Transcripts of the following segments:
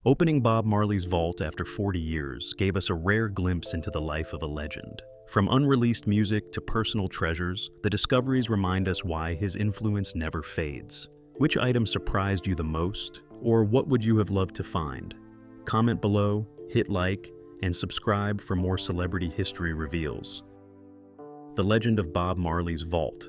Opening Bob Marley's vault after 40 years gave us a rare glimpse into the life of a legend. From unreleased music to personal treasures, the discoveries remind us why his influence never fades. Which item surprised you the most, or what would you have loved to find? Comment below, hit like, and subscribe for more celebrity history reveals. The legend of Bob Marley's vault.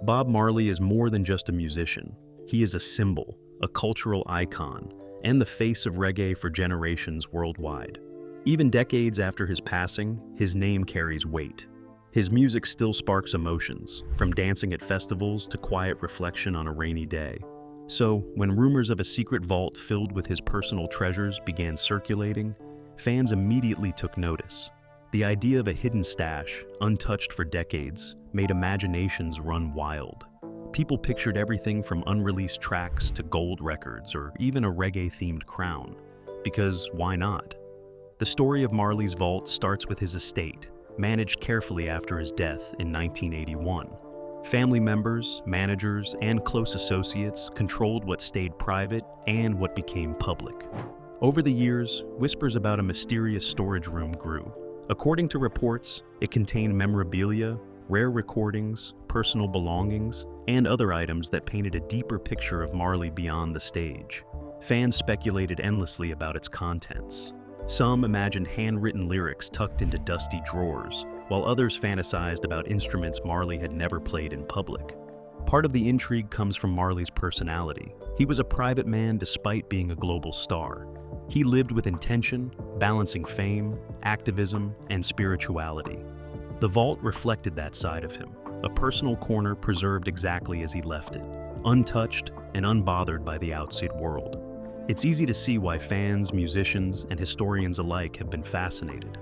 Bob Marley is more than just a musician. He is a symbol, a cultural icon, and the face of reggae for generations worldwide. Even decades after his passing, his name carries weight. His music still sparks emotions, from dancing at festivals to quiet reflection on a rainy day. So, when rumors of a secret vault filled with his personal treasures began circulating, fans immediately took notice. The idea of a hidden stash, untouched for decades, made imaginations run wild. People pictured everything from unreleased tracks to gold records or even a reggae-themed crown. Because why not? The story of Marley's vault starts with his estate, managed carefully after his death in 1981. Family members, managers, and close associates controlled what stayed private and what became public. Over the years, whispers about a mysterious storage room grew. According to reports, it contained memorabilia, rare recordings, personal belongings, and other items that painted a deeper picture of Marley beyond the stage. Fans speculated endlessly about its contents. Some imagined handwritten lyrics tucked into dusty drawers, while others fantasized about instruments Marley had never played in public. Part of the intrigue comes from Marley's personality. He was a private man despite being a global star. He lived with intention, balancing fame, activism, and spirituality. The vault reflected that side of him, a personal corner preserved exactly as he left it, untouched and unbothered by the outside world. It's easy to see why fans, musicians, and historians alike have been fascinated.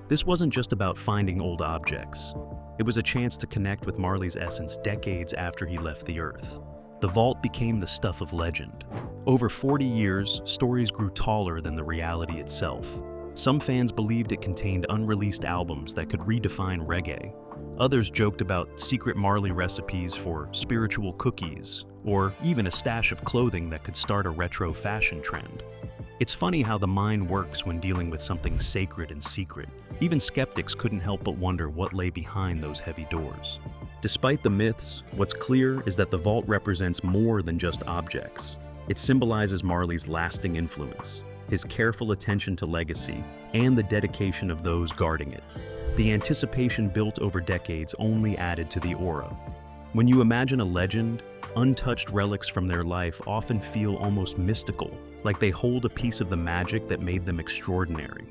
This wasn't just about finding old objects. It was a chance to connect with Marley's essence decades after he left the earth. The vault became the stuff of legend. Over 40 years, stories grew taller than the reality itself. Some fans believed it contained unreleased albums that could redefine reggae. Others joked about secret Marley recipes for spiritual cookies, or even a stash of clothing that could start a retro fashion trend. It's funny how the mind works when dealing with something sacred and secret. Even skeptics couldn't help but wonder what lay behind those heavy doors. Despite the myths, what's clear is that the vault represents more than just objects. It symbolizes Marley's lasting influence, his careful attention to legacy, and the dedication of those guarding it. The anticipation built over decades only added to the aura. When you imagine a legend, untouched relics from their life often feel almost mystical, like they hold a piece of the magic that made them extraordinary.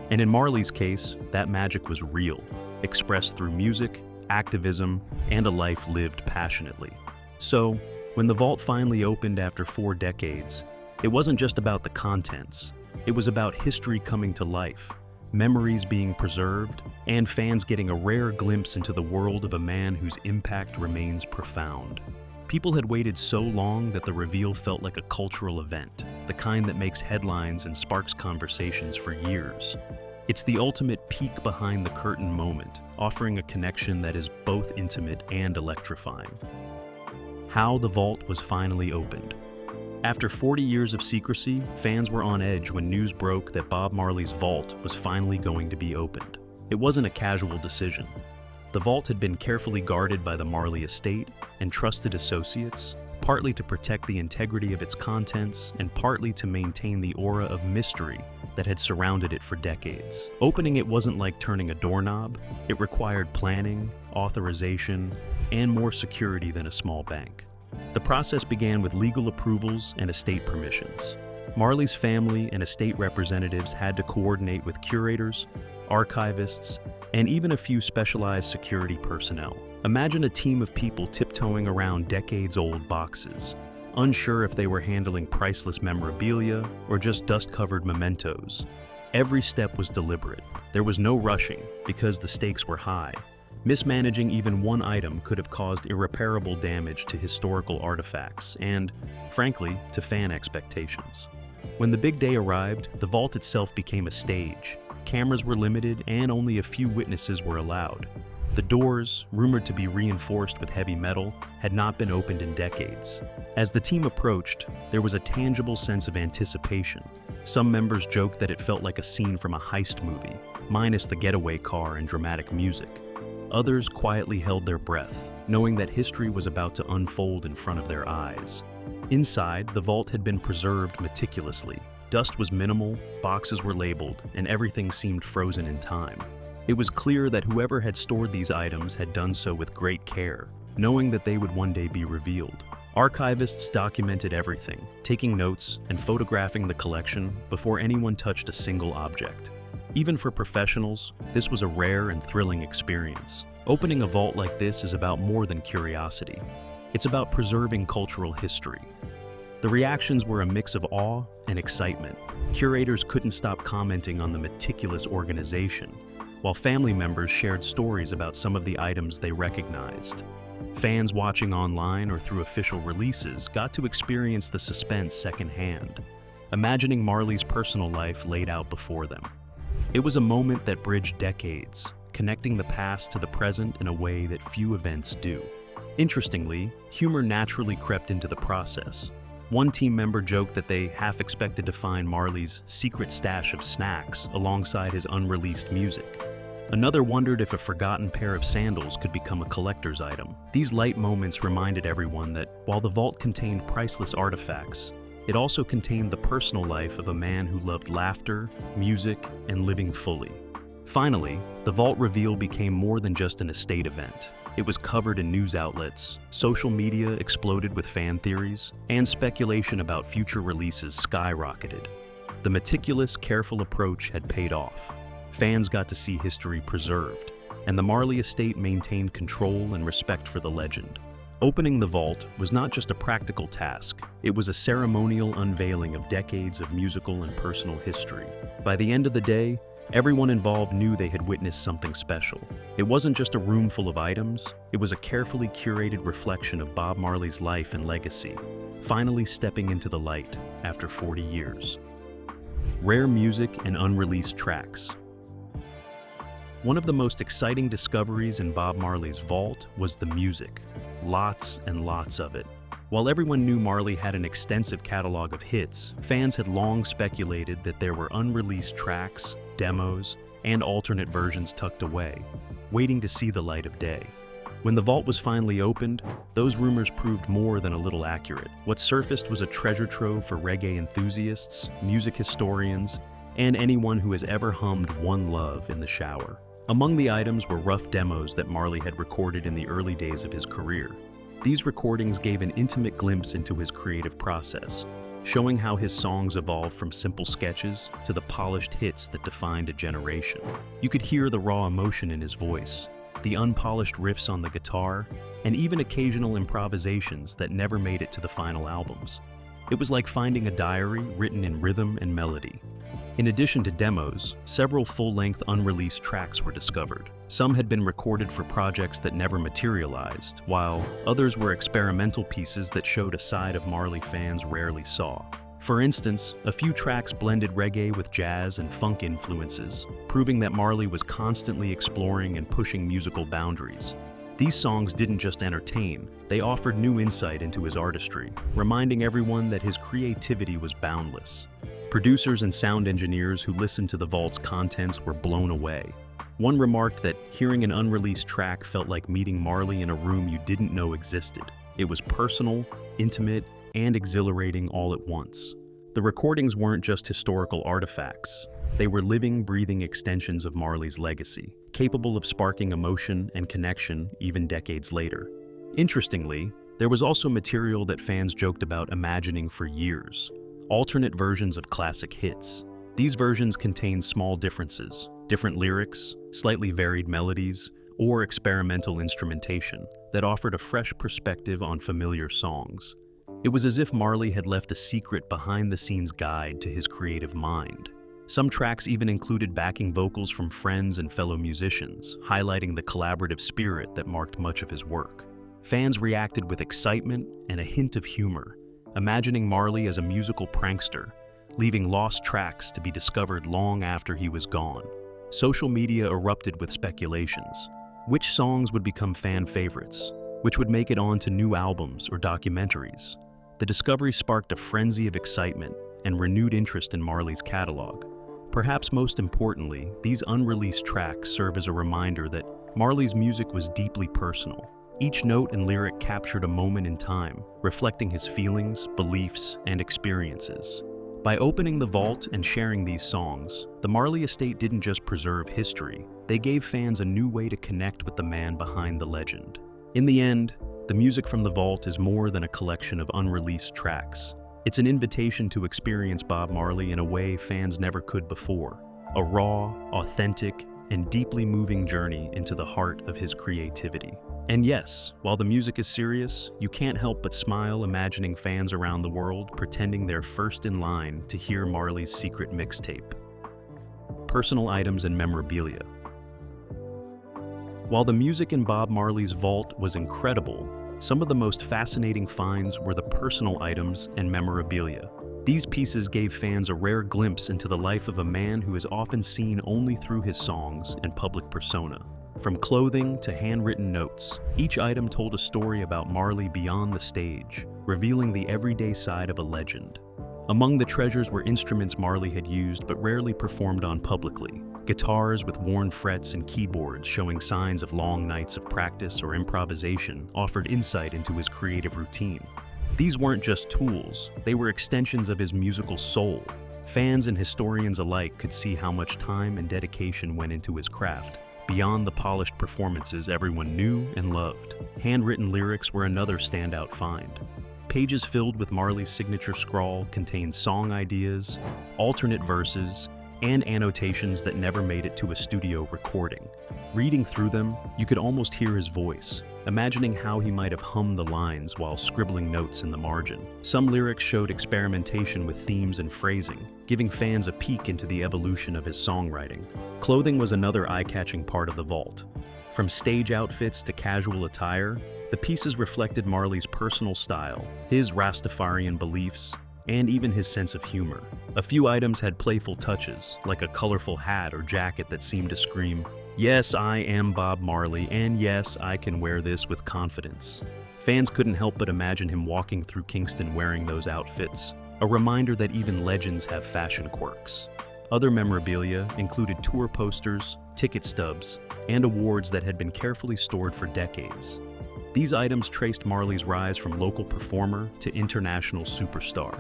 And in Marley's case, that magic was real, expressed through music, activism, and a life lived passionately. So, when the vault finally opened after 4 decades, it wasn't just about the contents. It was about history coming to life, memories being preserved, and fans getting a rare glimpse into the world of a man whose impact remains profound. People had waited so long that the reveal felt like a cultural event, the kind that makes headlines and sparks conversations for years. It's the ultimate peek behind the curtain moment, offering a connection that is both intimate and electrifying. How the vault was finally opened. After 40 years of secrecy, fans were on edge when news broke that Bob Marley's vault was finally going to be opened. It wasn't a casual decision. The vault had been carefully guarded by the Marley estate and trusted associates, partly to protect the integrity of its contents and partly to maintain the aura of mystery that had surrounded it for decades. Opening it wasn't like turning a doorknob. It required planning, authorization, and more security than a small bank. The process began with legal approvals and estate permissions. Marley's family and estate representatives had to coordinate with curators, archivists, and even a few specialized security personnel. Imagine a team of people tiptoeing around decades-old boxes, unsure if they were handling priceless memorabilia or just dust-covered mementos. Every step was deliberate. There was no rushing because the stakes were high. Mismanaging even one item could have caused irreparable damage to historical artifacts and, frankly, to fan expectations. When the big day arrived, the vault itself became a stage. Cameras were limited and only a few witnesses were allowed. The doors, rumored to be reinforced with heavy metal, had not been opened in decades. As the team approached, there was a tangible sense of anticipation. Some members joked that it felt like a scene from a heist movie, minus the getaway car and dramatic music. Others quietly held their breath, knowing that history was about to unfold in front of their eyes. Inside, the vault had been preserved meticulously. Dust was minimal, boxes were labeled, and everything seemed frozen in time. It was clear that whoever had stored these items had done so with great care, knowing that they would one day be revealed. Archivists documented everything, taking notes and photographing the collection before anyone touched a single object. Even for professionals, this was a rare and thrilling experience. Opening a vault like this is about more than curiosity. It's about preserving cultural history. The reactions were a mix of awe and excitement. Curators couldn't stop commenting on the meticulous organization, while family members shared stories about some of the items they recognized. Fans watching online or through official releases got to experience the suspense secondhand, imagining Marley's personal life laid out before them. It was a moment that bridged decades, connecting the past to the present in a way that few events do. Interestingly, humor naturally crept into the process. One team member joked that they half expected to find Marley's secret stash of snacks alongside his unreleased music. Another wondered if a forgotten pair of sandals could become a collector's item. These light moments reminded everyone that while the vault contained priceless artifacts, it also contained the personal life of a man who loved laughter, music, and living fully. Finally, the vault reveal became more than just an estate event. It was covered in news outlets, social media exploded with fan theories, and speculation about future releases skyrocketed. The meticulous, careful approach had paid off. Fans got to see history preserved, and the Marley estate maintained control and respect for the legend. Opening the vault was not just a practical task, it was a ceremonial unveiling of decades of musical and personal history. By the end of the day, everyone involved knew they had witnessed something special. It wasn't just a room full of items, it was a carefully curated reflection of Bob Marley's life and legacy, finally stepping into the light after 40 years. Rare music and unreleased tracks. One of the most exciting discoveries in Bob Marley's vault was the music. Lots and lots of it. While everyone knew Marley had an extensive catalog of hits, fans had long speculated that there were unreleased tracks, demos, and alternate versions tucked away, waiting to see the light of day. When the vault was finally opened, those rumors proved more than a little accurate. What surfaced was a treasure trove for reggae enthusiasts, music historians, and anyone who has ever hummed One Love in the shower. Among the items were rough demos that Marley had recorded in the early days of his career. These recordings gave an intimate glimpse into his creative process, showing how his songs evolved from simple sketches to the polished hits that defined a generation. You could hear the raw emotion in his voice, the unpolished riffs on the guitar, and even occasional improvisations that never made it to the final albums. It was like finding a diary written in rhythm and melody. In addition to demos, several full-length unreleased tracks were discovered. Some had been recorded for projects that never materialized, while others were experimental pieces that showed a side of Marley fans rarely saw. For instance, a few tracks blended reggae with jazz and funk influences, proving that Marley was constantly exploring and pushing musical boundaries. These songs didn't just entertain, they offered new insight into his artistry, reminding everyone that his creativity was boundless. Producers and sound engineers who listened to the vault's contents were blown away. One remarked that hearing an unreleased track felt like meeting Marley in a room you didn't know existed. It was personal, intimate, and exhilarating all at once. The recordings weren't just historical artifacts. They were living, breathing extensions of Marley's legacy, capable of sparking emotion and connection even decades later. Interestingly, there was also material that fans joked about imagining for years. Alternate versions of classic hits. These versions contained small differences, different lyrics, slightly varied melodies, or experimental instrumentation that offered a fresh perspective on familiar songs. It was as if Marley had left a secret behind-the-scenes guide to his creative mind. Some tracks even included backing vocals from friends and fellow musicians, highlighting the collaborative spirit that marked much of his work. Fans reacted with excitement and a hint of humor, imagining Marley as a musical prankster, leaving lost tracks to be discovered long after he was gone. Social media erupted with speculations. Which songs would become fan favorites? Which would make it onto new albums or documentaries? The discovery sparked a frenzy of excitement and renewed interest in Marley's catalog. Perhaps most importantly, these unreleased tracks serve as a reminder that Marley's music was deeply personal. Each note and lyric captured a moment in time, reflecting his feelings, beliefs, and experiences. By opening the vault and sharing these songs, the Marley estate didn't just preserve history, they gave fans a new way to connect with the man behind the legend. In the end, the music from the vault is more than a collection of unreleased tracks. It's an invitation to experience Bob Marley in a way fans never could before. A raw, authentic, and deeply moving journey into the heart of his creativity. And yes, while the music is serious, you can't help but smile imagining fans around the world pretending they're first in line to hear Marley's secret mixtape. Personal items and memorabilia. While the music in Bob Marley's vault was incredible, some of the most fascinating finds were the personal items and memorabilia. These pieces gave fans a rare glimpse into the life of a man who is often seen only through his songs and public persona. From clothing to handwritten notes, each item told a story about Marley beyond the stage, revealing the everyday side of a legend. Among the treasures were instruments Marley had used but rarely performed on publicly. Guitars with worn frets and keyboards showing signs of long nights of practice or improvisation offered insight into his creative routine. These weren't just tools, they were extensions of his musical soul. Fans and historians alike could see how much time and dedication went into his craft, beyond the polished performances everyone knew and loved. Handwritten lyrics were another standout find. Pages filled with Marley's signature scrawl contained song ideas, alternate verses, and annotations that never made it to a studio recording. Reading through them, you could almost hear his voice, imagining how he might have hummed the lines while scribbling notes in the margin. Some lyrics showed experimentation with themes and phrasing, giving fans a peek into the evolution of his songwriting. Clothing was another eye-catching part of the vault. From stage outfits to casual attire, the pieces reflected Marley's personal style, his Rastafarian beliefs, and even his sense of humor. A few items had playful touches, like a colorful hat or jacket that seemed to scream, "Yes, I am Bob Marley, and yes, I can wear this with confidence." Fans couldn't help but imagine him walking through Kingston wearing those outfits, a reminder that even legends have fashion quirks. Other memorabilia included tour posters, ticket stubs, and awards that had been carefully stored for decades. These items traced Marley's rise from local performer to international superstar.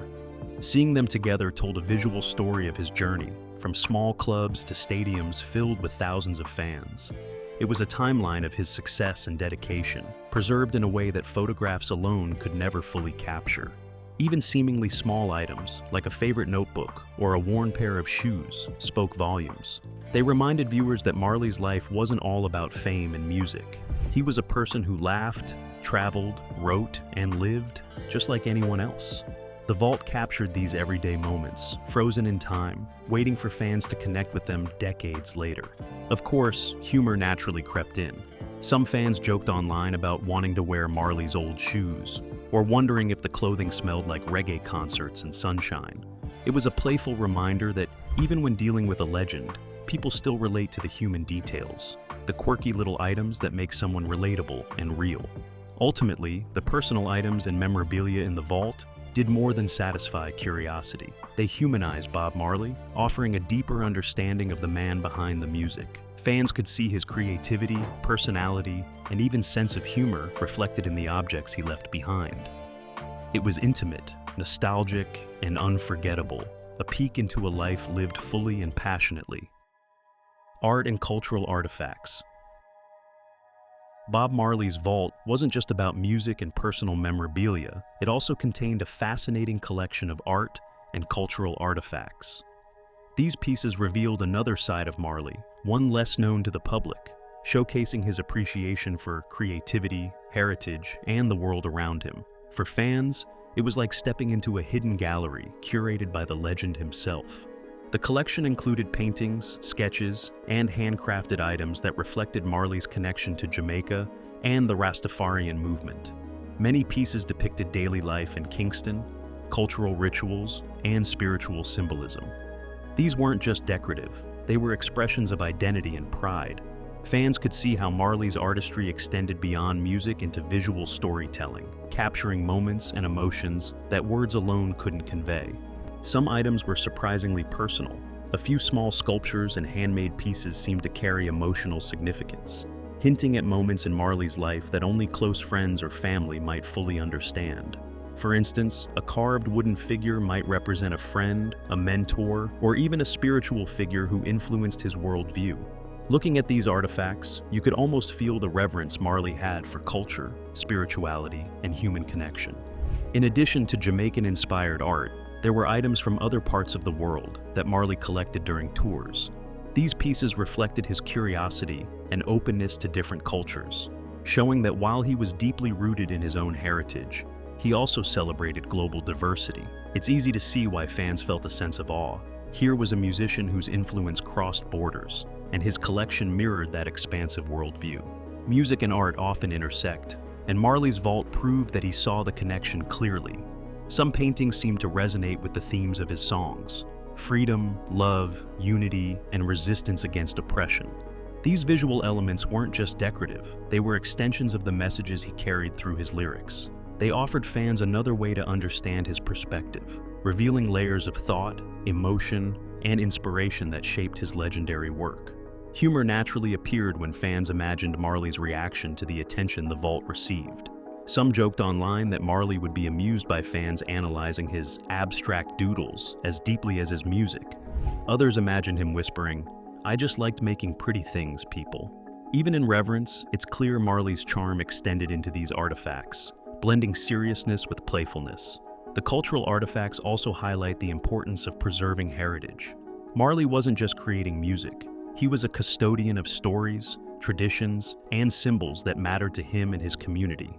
Seeing them together told a visual story of his journey, from small clubs to stadiums filled with thousands of fans. It was a timeline of his success and dedication, preserved in a way that photographs alone could never fully capture. Even seemingly small items, like a favorite notebook or a worn pair of shoes, spoke volumes. They reminded viewers that Marley's life wasn't all about fame and music. He was a person who laughed, traveled, wrote, and lived just like anyone else. The vault captured these everyday moments, frozen in time, waiting for fans to connect with them decades later. Of course, humor naturally crept in. Some fans joked online about wanting to wear Marley's old shoes, or wondering if the clothing smelled like reggae concerts and sunshine. It was a playful reminder that even when dealing with a legend, people still relate to the human details, the quirky little items that make someone relatable and real. Ultimately, the personal items and memorabilia in the vault did more than satisfy curiosity. They humanized Bob Marley, offering a deeper understanding of the man behind the music. Fans could see his creativity, personality, and even sense of humor reflected in the objects he left behind. It was intimate, nostalgic, and unforgettable, a peek into a life lived fully and passionately. Art and cultural artifacts. Bob Marley's vault wasn't just about music and personal memorabilia, it also contained a fascinating collection of art and cultural artifacts. These pieces revealed another side of Marley, one less known to the public, showcasing his appreciation for creativity, heritage, and the world around him. For fans, it was like stepping into a hidden gallery curated by the legend himself. The collection included paintings, sketches, and handcrafted items that reflected Marley's connection to Jamaica and the Rastafarian movement. Many pieces depicted daily life in Kingston, cultural rituals, and spiritual symbolism. These weren't just decorative, they were expressions of identity and pride. Fans could see how Marley's artistry extended beyond music into visual storytelling, capturing moments and emotions that words alone couldn't convey. Some items were surprisingly personal. A few small sculptures and handmade pieces seemed to carry emotional significance, hinting at moments in Marley's life that only close friends or family might fully understand. For instance, a carved wooden figure might represent a friend, a mentor, or even a spiritual figure who influenced his worldview. Looking at these artifacts, you could almost feel the reverence Marley had for culture, spirituality, and human connection. In addition to Jamaican-inspired art, there were items from other parts of the world that Marley collected during tours. These pieces reflected his curiosity and openness to different cultures, showing that while he was deeply rooted in his own heritage, he also celebrated global diversity. It's easy to see why fans felt a sense of awe. Here was a musician whose influence crossed borders, and his collection mirrored that expansive worldview. Music and art often intersect, and Marley's vault proved that he saw the connection clearly. Some paintings seemed to resonate with the themes of his songs: freedom, love, unity, and resistance against oppression. These visual elements weren't just decorative, they were extensions of the messages he carried through his lyrics. They offered fans another way to understand his perspective, revealing layers of thought, emotion, and inspiration that shaped his legendary work. Humor naturally appeared when fans imagined Marley's reaction to the attention the vault received. Some joked online that Marley would be amused by fans analyzing his abstract doodles as deeply as his music. Others imagined him whispering, "I just liked making pretty things, people." Even in reverence, it's clear Marley's charm extended into these artifacts, blending seriousness with playfulness. The cultural artifacts also highlight the importance of preserving heritage. Marley wasn't just creating music, he was a custodian of stories, traditions, and symbols that mattered to him and his community.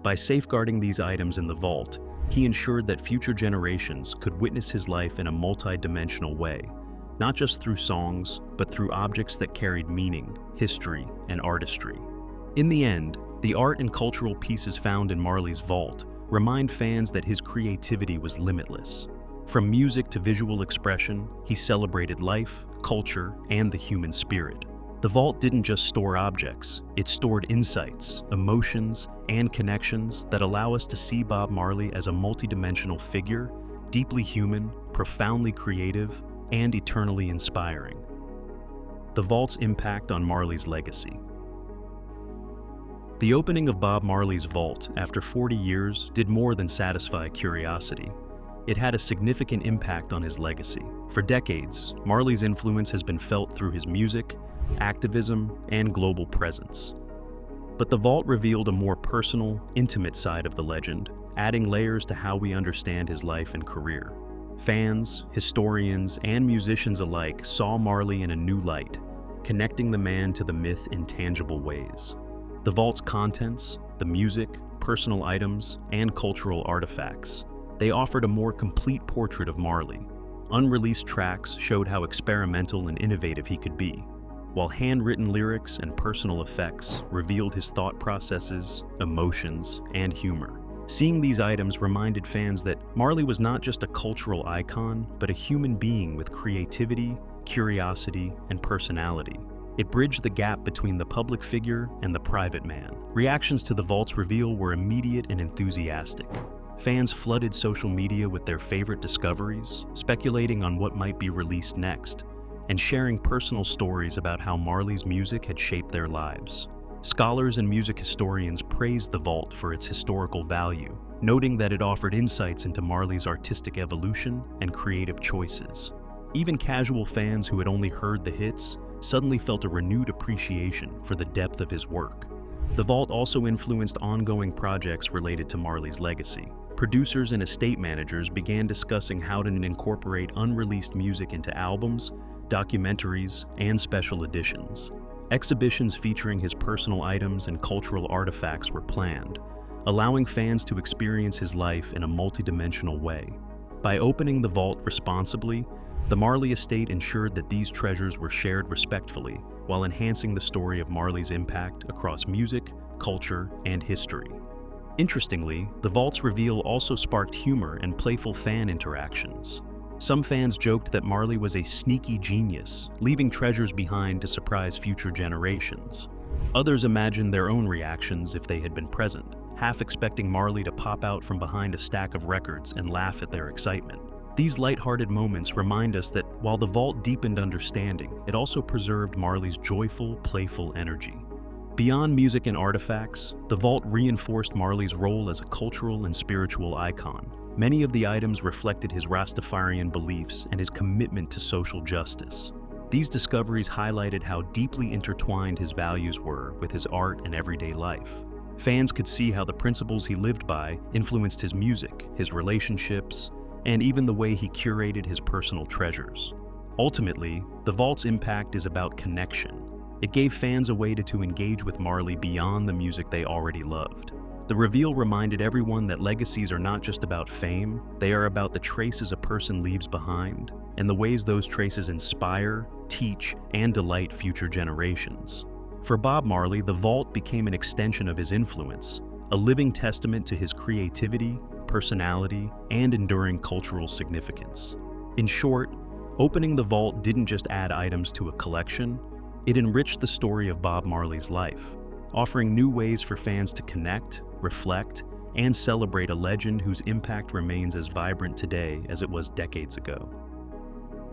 By safeguarding these items in the vault, he ensured that future generations could witness his life in a multi-dimensional way, not just through songs, but through objects that carried meaning, history, and artistry. In the end, the art and cultural pieces found in Marley's vault remind fans that his creativity was limitless. From music to visual expression, he celebrated life, culture, and the human spirit. The vault didn't just store objects, it stored insights, emotions, and connections that allow us to see Bob Marley as a multidimensional figure, deeply human, profoundly creative, and eternally inspiring. The vault's impact on Marley's legacy. The opening of Bob Marley's vault after 40 years did more than satisfy curiosity. It had a significant impact on his legacy. For decades, Marley's influence has been felt through his music, activism, and global presence. But the vault revealed a more personal, intimate side of the legend, adding layers to how we understand his life and career. Fans, historians, and musicians alike saw Marley in a new light, connecting the man to the myth in tangible ways. The vault's contents, the music, personal items, and cultural artifacts, they offered a more complete portrait of Marley. Unreleased tracks showed how experimental and innovative he could be, while handwritten lyrics and personal effects revealed his thought processes, emotions, and humor. Seeing these items reminded fans that Marley was not just a cultural icon, but a human being with creativity, curiosity, and personality. It bridged the gap between the public figure and the private man. Reactions to the vault's reveal were immediate and enthusiastic. Fans flooded social media with their favorite discoveries, speculating on what might be released next, and sharing personal stories about how Marley's music had shaped their lives. Scholars and music historians praised the vault for its historical value, noting that it offered insights into Marley's artistic evolution and creative choices. Even casual fans who had only heard the hits suddenly felt a renewed appreciation for the depth of his work. The vault also influenced ongoing projects related to Marley's legacy. Producers and estate managers began discussing how to incorporate unreleased music into albums, documentaries, and special editions. Exhibitions featuring his personal items and cultural artifacts were planned, allowing fans to experience his life in a multidimensional way. By opening the vault responsibly, the Marley estate ensured that these treasures were shared respectfully, while enhancing the story of Marley's impact across music, culture, and history. Interestingly, the vault's reveal also sparked humor and playful fan interactions. Some fans joked that Marley was a sneaky genius, leaving treasures behind to surprise future generations. Others imagined their own reactions if they had been present, half expecting Marley to pop out from behind a stack of records and laugh at their excitement. These lighthearted moments remind us that while the vault deepened understanding, it also preserved Marley's joyful, playful energy. Beyond music and artifacts, the vault reinforced Marley's role as a cultural and spiritual icon. Many of the items reflected his Rastafarian beliefs and his commitment to social justice. These discoveries highlighted how deeply intertwined his values were with his art and everyday life. Fans could see how the principles he lived by influenced his music, his relationships, and even the way he curated his personal treasures. Ultimately, the vault's impact is about connection. It gave fans a way to engage with Marley beyond the music they already loved. The reveal reminded everyone that legacies are not just about fame, they are about the traces a person leaves behind, and the ways those traces inspire, teach, and delight future generations. For Bob Marley, the vault became an extension of his influence, a living testament to his creativity, personality, and enduring cultural significance. In short, opening the vault didn't just add items to a collection, it enriched the story of Bob Marley's life, offering new ways for fans to connect, reflect, and celebrate a legend whose impact remains as vibrant today as it was decades ago.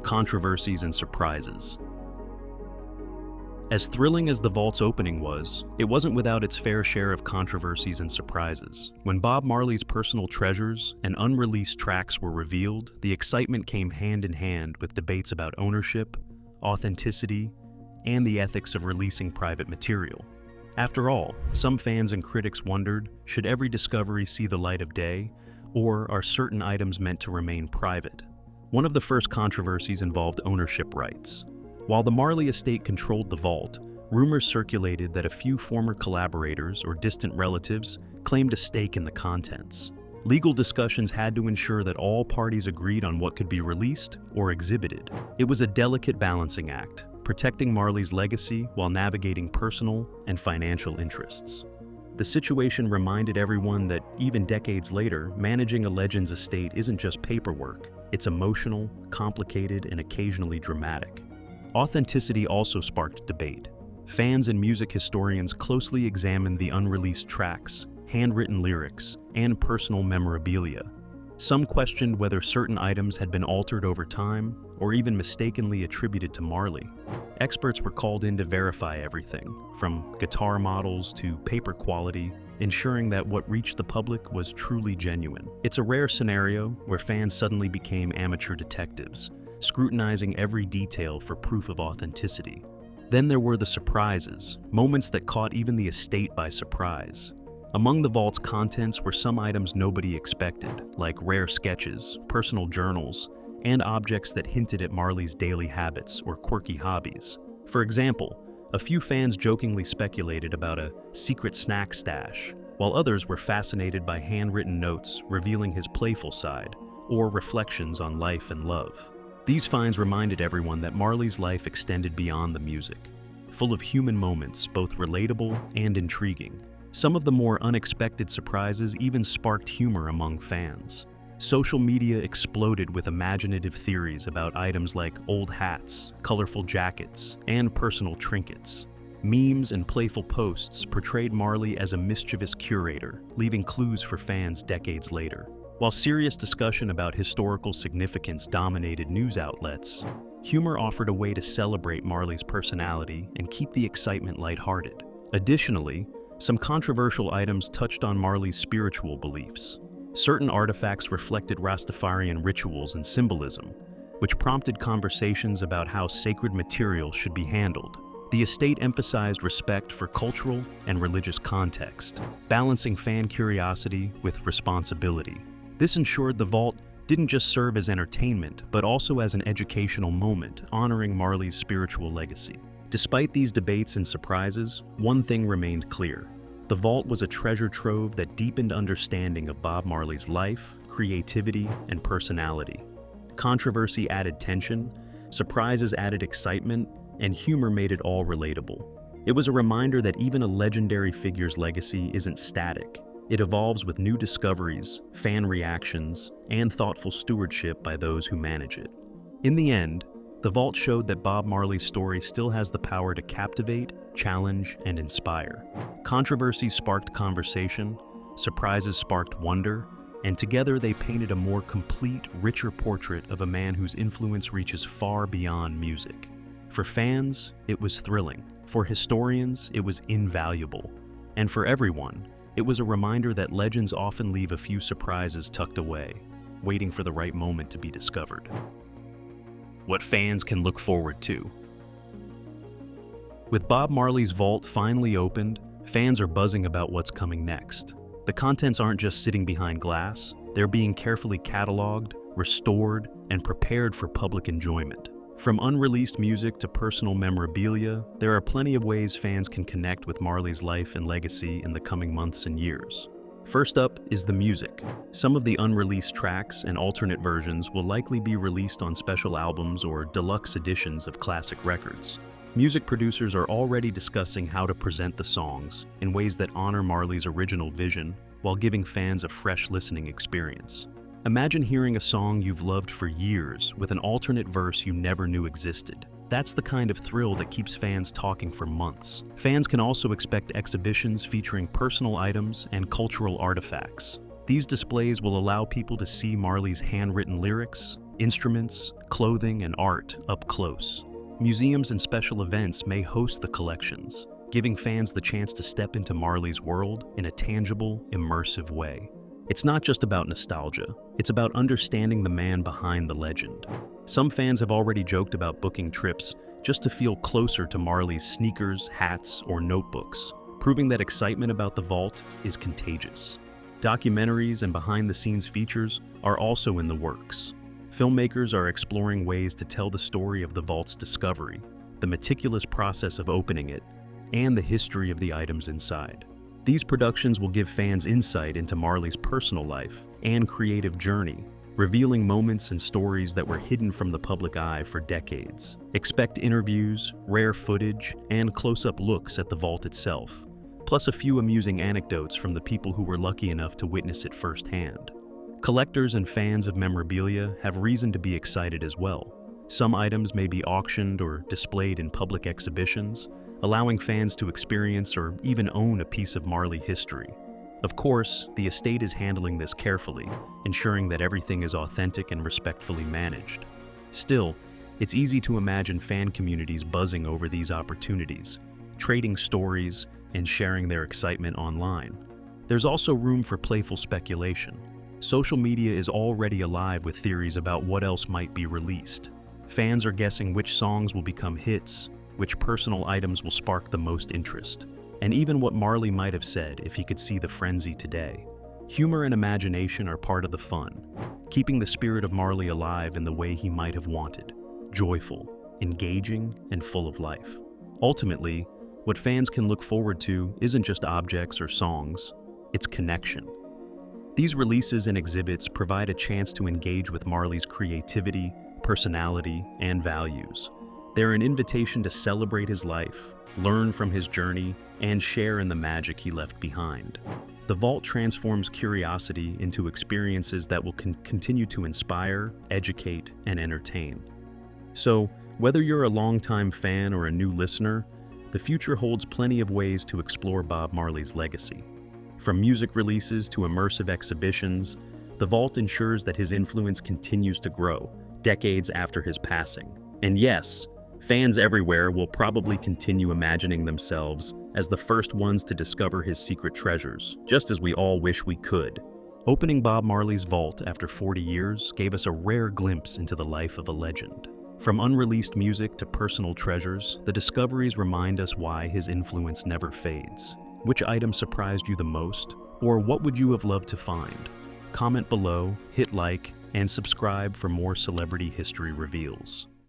Controversies and surprises. As thrilling as the vault's opening was, it wasn't without its fair share of controversies and surprises. When Bob Marley's personal treasures and unreleased tracks were revealed, the excitement came hand in hand with debates about ownership, authenticity, and the ethics of releasing private material. After all, some fans and critics wondered, should every discovery see the light of day, or are certain items meant to remain private? One of the first controversies involved ownership rights. While the Marley estate controlled the vault, rumors circulated that a few former collaborators or distant relatives claimed a stake in the contents. Legal discussions had to ensure that all parties agreed on what could be released or exhibited. It was a delicate balancing act, protecting Marley's legacy while navigating personal and financial interests. The situation reminded everyone that even decades later, managing a legend's estate isn't just paperwork. It's emotional, complicated, and occasionally dramatic. Authenticity also sparked debate. Fans and music historians closely examined the unreleased tracks, handwritten lyrics, and personal memorabilia. Some questioned whether certain items had been altered over time or even mistakenly attributed to Marley. Experts were called in to verify everything, from guitar models to paper quality, ensuring that what reached the public was truly genuine. It's a rare scenario where fans suddenly became amateur detectives, scrutinizing every detail for proof of authenticity. Then there were the surprises, moments that caught even the estate by surprise. Among the vault's contents were some items nobody expected, like rare sketches, personal journals, and objects that hinted at Marley's daily habits or quirky hobbies. For example, a few fans jokingly speculated about a secret snack stash, while others were fascinated by handwritten notes revealing his playful side, or reflections on life and love. These finds reminded everyone that Marley's life extended beyond the music, full of human moments, both relatable and intriguing. Some of the more unexpected surprises even sparked humor among fans. Social media exploded with imaginative theories about items like old hats, colorful jackets, and personal trinkets. Memes and playful posts portrayed Marley as a mischievous curator, leaving clues for fans decades later. While serious discussion about historical significance dominated news outlets, humor offered a way to celebrate Marley's personality and keep the excitement lighthearted. Additionally, some controversial items touched on Marley's spiritual beliefs. Certain artifacts reflected Rastafarian rituals and symbolism, which prompted conversations about how sacred material should be handled. The estate emphasized respect for cultural and religious context, balancing fan curiosity with responsibility. This ensured the vault didn't just serve as entertainment, but also as an educational moment, honoring Marley's spiritual legacy. Despite these debates and surprises, one thing remained clear. The vault was a treasure trove that deepened understanding of Bob Marley's life, creativity, and personality. Controversy added tension, surprises added excitement, and humor made it all relatable. It was a reminder that even a legendary figure's legacy isn't static. It evolves with new discoveries, fan reactions, and thoughtful stewardship by those who manage it. In the end, the vault showed that Bob Marley's story still has the power to captivate, challenge, and inspire. Controversy sparked conversation, surprises sparked wonder, and together they painted a more complete, richer portrait of a man whose influence reaches far beyond music. For fans, it was thrilling. For historians, it was invaluable. And for everyone, it was a reminder that legends often leave a few surprises tucked away, waiting for the right moment to be discovered. What fans can look forward to. With Bob Marley's vault finally opened, fans are buzzing about what's coming next. The contents aren't just sitting behind glass, they're being carefully cataloged, restored, and prepared for public enjoyment. From unreleased music to personal memorabilia, there are plenty of ways fans can connect with Marley's life and legacy in the coming months and years. First up is the music. Some of the unreleased tracks and alternate versions will likely be released on special albums or deluxe editions of classic records. Music producers are already discussing how to present the songs in ways that honor Marley's original vision while giving fans a fresh listening experience. Imagine hearing a song you've loved for years with an alternate verse you never knew existed. That's the kind of thrill that keeps fans talking for months. Fans can also expect exhibitions featuring personal items and cultural artifacts. These displays will allow people to see Marley's handwritten lyrics, instruments, clothing, and art up close. Museums and special events may host the collections, giving fans the chance to step into Marley's world in a tangible, immersive way. It's not just about nostalgia, it's about understanding the man behind the legend. Some fans have already joked about booking trips just to feel closer to Marley's sneakers, hats, or notebooks, proving that excitement about the vault is contagious. Documentaries and behind-the-scenes features are also in the works. Filmmakers are exploring ways to tell the story of the vault's discovery, the meticulous process of opening it, and the history of the items inside. These productions will give fans insight into Marley's personal life and creative journey, revealing moments and stories that were hidden from the public eye for decades. Expect interviews, rare footage, and close-up looks at the vault itself, plus a few amusing anecdotes from the people who were lucky enough to witness it firsthand. Collectors and fans of memorabilia have reason to be excited as well. Some items may be auctioned or displayed in public exhibitions, allowing fans to experience or even own a piece of Marley history. Of course, the estate is handling this carefully, ensuring that everything is authentic and respectfully managed. Still, it's easy to imagine fan communities buzzing over these opportunities, trading stories, and sharing their excitement online. There's also room for playful speculation. Social media is already alive with theories about what else might be released. Fans are guessing which songs will become hits, which personal items will spark the most interest, and even what Marley might have said if he could see the frenzy today. Humor and imagination are part of the fun, keeping the spirit of Marley alive in the way he might have wanted, joyful, engaging, and full of life. Ultimately, what fans can look forward to isn't just objects or songs, it's connection. These releases and exhibits provide a chance to engage with Marley's creativity, personality, and values. They're an invitation to celebrate his life, learn from his journey, and share in the magic he left behind. The vault transforms curiosity into experiences that will continue to inspire, educate, and entertain. So, whether you're a longtime fan or a new listener, the future holds plenty of ways to explore Bob Marley's legacy. From music releases to immersive exhibitions, the vault ensures that his influence continues to grow, decades after his passing. And yes, fans everywhere will probably continue imagining themselves as the first ones to discover his secret treasures, just as we all wish we could. Opening Bob Marley's vault after 40 years gave us a rare glimpse into the life of a legend. From unreleased music to personal treasures, the discoveries remind us why his influence never fades. Which item surprised you the most, or what would you have loved to find? Comment below, hit like, and subscribe for more celebrity history reveals.